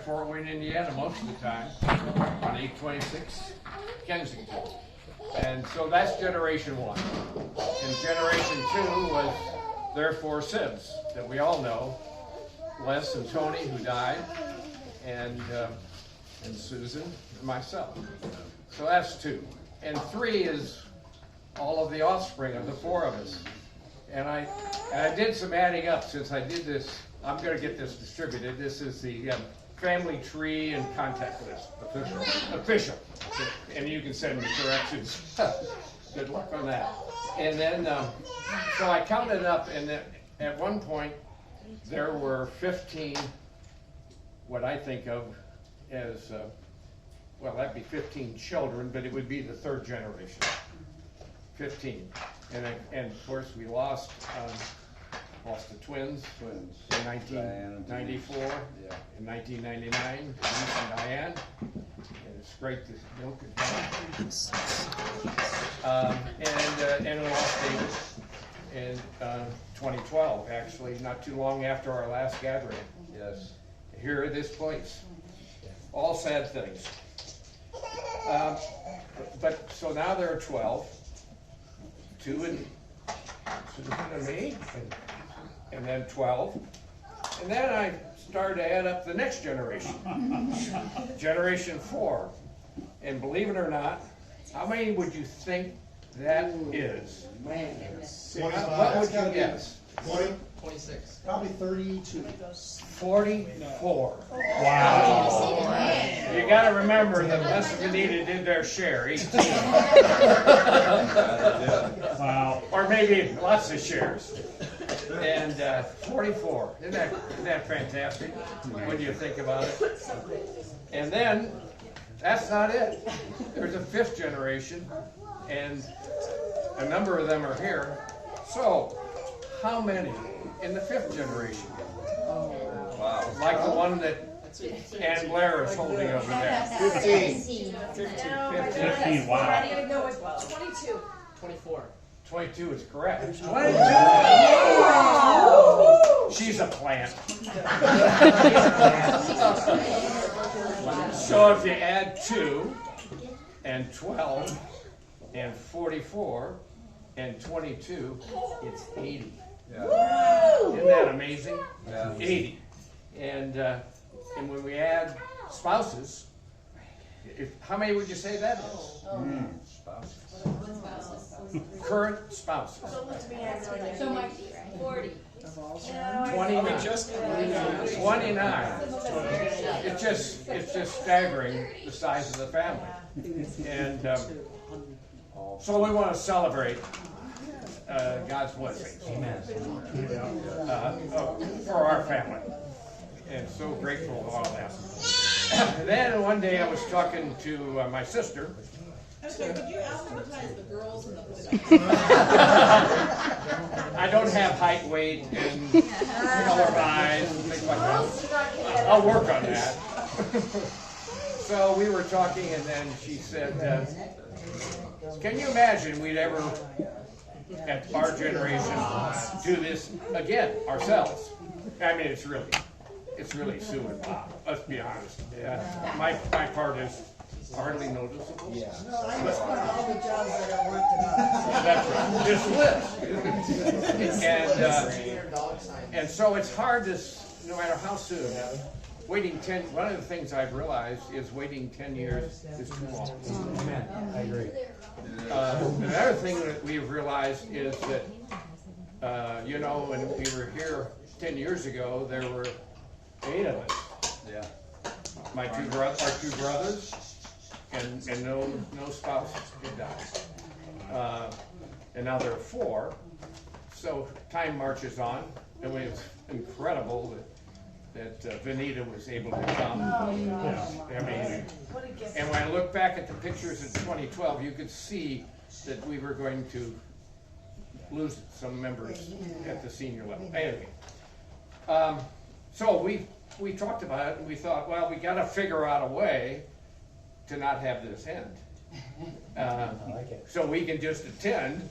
Fort Wayne, Indiana most of the time, on 826 Kensington. And so that's generation one. And generation two was their four sibs that we all know, Les and Tony, who died, and Susan and myself. So that's two. And three is all of the offspring of the four of us. And I did some adding up since I did this. I'm going to get this distributed. This is the family tree and contact list, official. And you can send me corrections. Good luck on that. And then, so I counted up, and at one point there were 15, what I think of as, well, that'd be 15 children, but it would be the third generation. 15. And of course we lost the twins in 1994, in 1999, Denise and Diane, and it's great to milk and and we lost David in 2012, actually, not too long after our last gathering. Yes, here at this place. All sad things. But so now there are 12, 2 and Susan and me, and then 12. And then I started to add up the next generation, generation 4. And believe it or not, how many would you think that is? Man, What would you guess? 20? 26. Probably 32. 44. Wow. You got to remember that Les and Anita did their share, 18. Wow. Or maybe lots of shares. And 44. Isn't that fantastic when you think about it? And then, that's not it. There's a 5th generation, and a number of them are here. So, how many in the 5th generation? Wow. Like the one that Ann Blair is holding over there. 15. 15, wow. I didn't even know it was 22. 24. 22 is correct. 22! She's a plant. So if you add 2 and 12 and 44 and 22, it's 80. Isn't that amazing? 80. And when we add spouses, how many would you say that is? Current spouses. So my 40. 29. 29. It's just staggering the size of the family. And so we want to celebrate God's blessings for our family. And so grateful for all of that. And then one day I was talking to my sister. Okay, could you alphabetize the girls and the boys? I don't have height, weight, and color of eyes and things like that. I'll work on that. So we were talking, and then she said, can you imagine we'd ever, at our generation, do this again, ourselves? I mean, it's really Sue and Bob, let's be honest. My part is hardly noticeable. No, I just want all the jobs that I worked enough. That's right. And so it's hard to, no matter how soon, waiting 10, one of the things I've realized is waiting 10 years is too long. Amen. I agree. Another thing that we've realized is that, you know, when we were here 10 years ago, there were 8 of us. Yeah. Our two brothers, and no spouse had died. And now there are 4. So time marches on, and it's incredible that Vanita was able to come. I mean, and when I look back at the pictures in 2012, you could see that we were going to lose some members at the senior level. Anyway, so we talked about it, and we thought, well, we got to figure out a way to not have this end. So we can just attend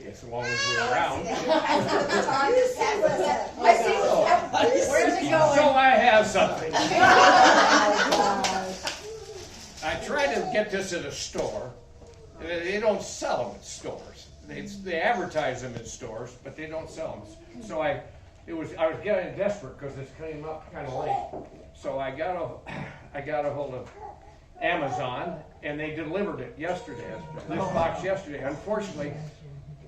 as long as we're around. Where's the So I have something. I tried to get this at a store. They don't sell them at stores. They advertise them in stores, but they don't sell them. So I was getting desperate because this came up kind of late. So I got a hold of Amazon, and they delivered it yesterday. This box yesterday. Unfortunately,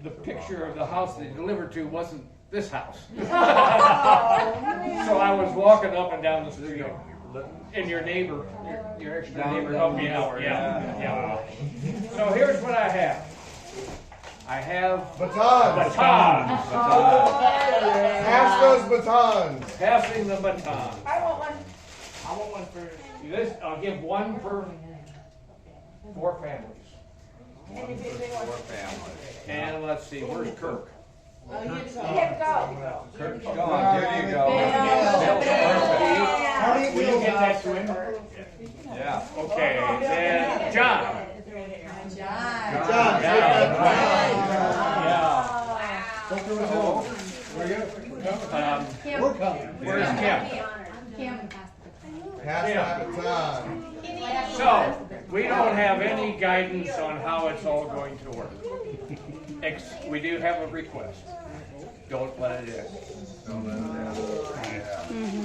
the picture of the house they delivered to wasn't this house. So I was walking up and down the street, and your neighbor, your extra neighbor helped me out. Yeah. So here's what I have. I have Batons. batons. Pass those batons. Passing the baton. I want one. I want one for this. I'll give one per 4 families. And let's see, where's Kirk? Oh, you have to go. Kirk's gone. There you go. Will you get that to him? Yeah. Okay. And John. John. We're coming. Where's Kim? Pass that baton. So, we don't have any guidance on how it's all going to work. We do have a request. Don't let it in.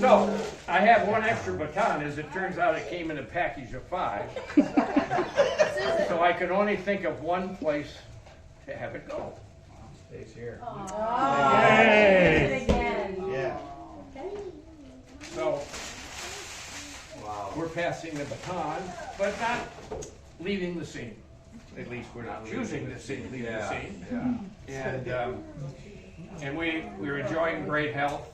So, I have one extra baton. As it turns out, it came in a package of 5. So I could only think of one place to have it go. Stays here. Yay! Yeah. So, we're passing the baton, but not leaving the scene. At least we're not choosing the scene, leaving the scene. And we're enjoying great health.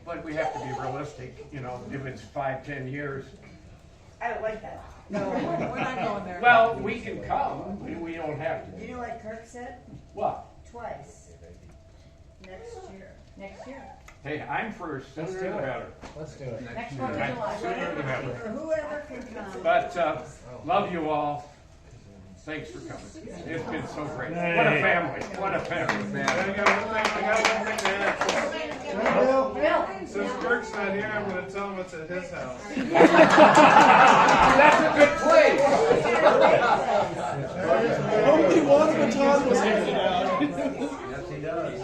But we have to be realistic, you know, if it's 5-10 years. I don't like that. No, we're not going there. Well, we can come, we don't have to. You know what Kirk said? What? Twice. Next year. Next year. Hey, I'm for sooner the better. Let's do it. Next one, sooner the better. Or whoever can come. But, love you all. Thanks for coming. It's been so great. What a family. What a family. I got one thing to add. Since Kirk's not here, I'm going to tell him it's at his house. That's a good place. Only one baton was handed out. Yes, he does.